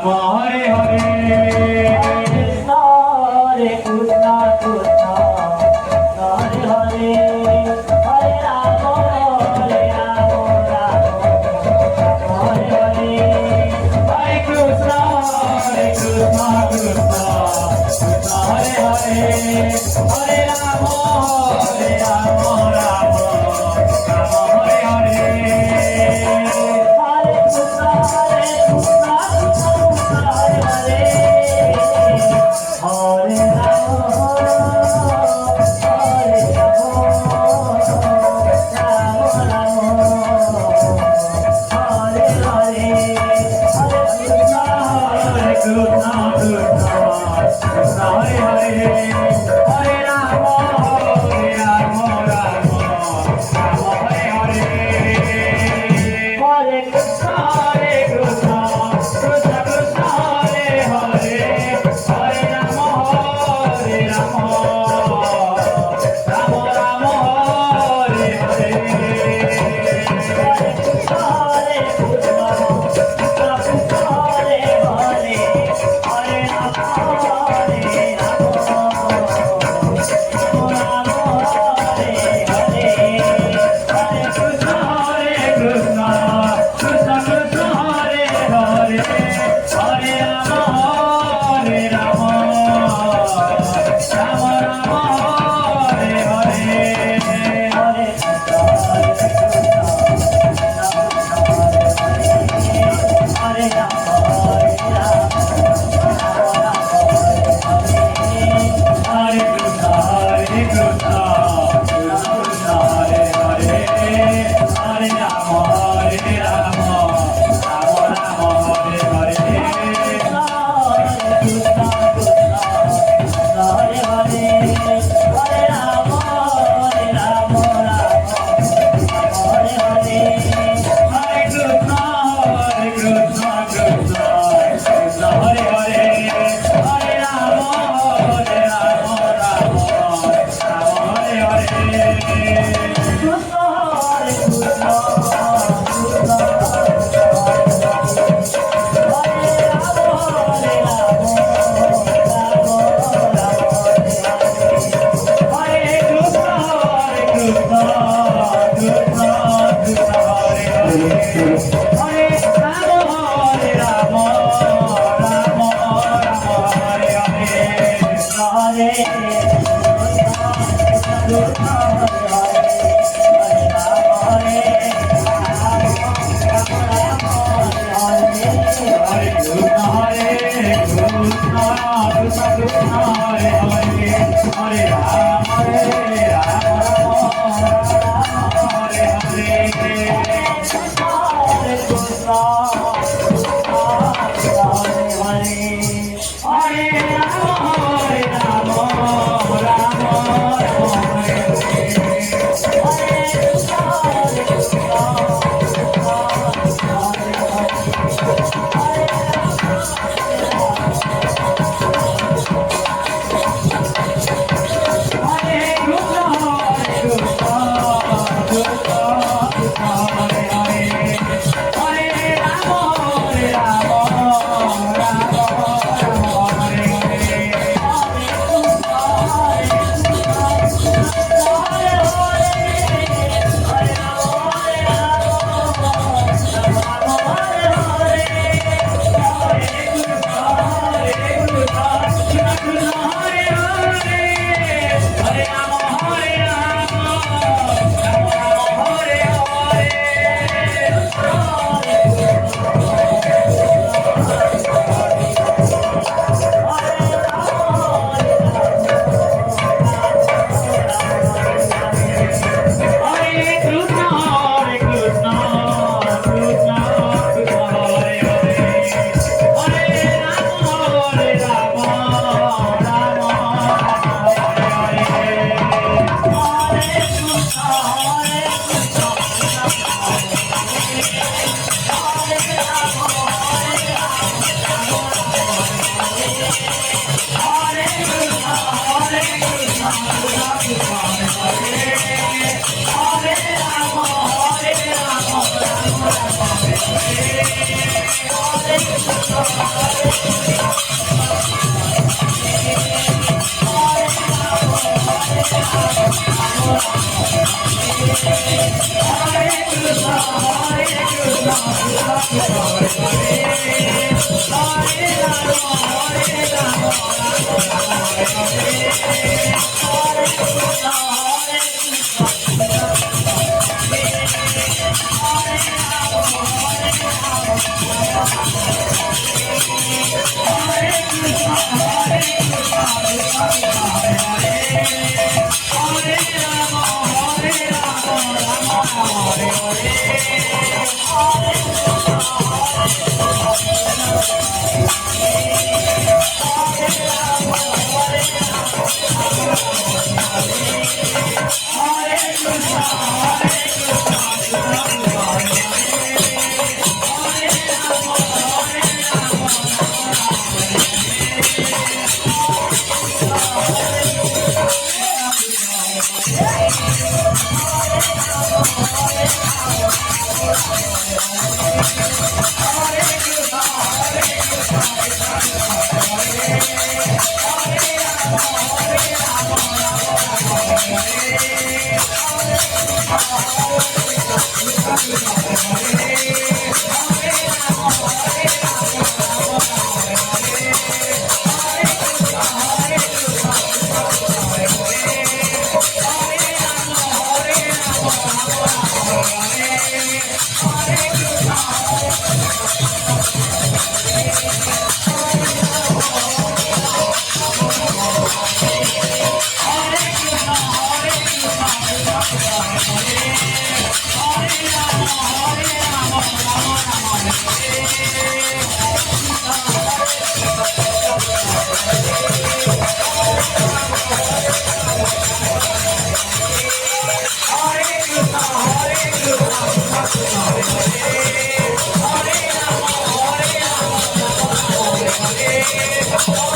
Hare Hare Krishna Hare Krishna Krishna Hare Hare Hare Rama Hare Rama Rama Hare Hare Hare Krishna Krishna Krishna Hare Hare Hare Rama Hare Rama Rama Rama Hare Hare Hare Krishna Krishna Krishna Hare Hare Hare Rama Hare Rama Rama Rama Hare Hare Hare Krishna Hare Krishna Krishna Hare Hare Hare Rama Hare Rama Rama Rama Hare Hare Hare Krishna Hare Krishna Krishna Krishna Hare Hare Hare Rama Hare Rama Rama Rama Hare Hare Hare Krishna Hare Krishna Krishna Krishna Hare Hare Hare Rama Hare Rama Rama Hare Hare Hare Krishna Hare Krishna Krishna Krishna Hare Hare Hare Rama Hare Rama Rama Rama Hare Hare Hare Krishna Hare Krishna Hare Rama Hare Rama Hare Krishna Hare Krishna Krishna Krishna Hare Hare Hare Rama Hare Rama Rama Rama Hare Hare Hare Krishna Hare Krishna Krishna Krishna Hare Hare Hare Rama Hare Rama Rama Rama Hare Hare Hare Krishna Hare Krishna Krishna Krishna Hare Hare Hare Rama Hare Rama Rama Rama Hare Hare Hare Krishna Hare Krishna Krishna Krishna Hare Hare Hare Rama Hare Rama Hare Hare Hare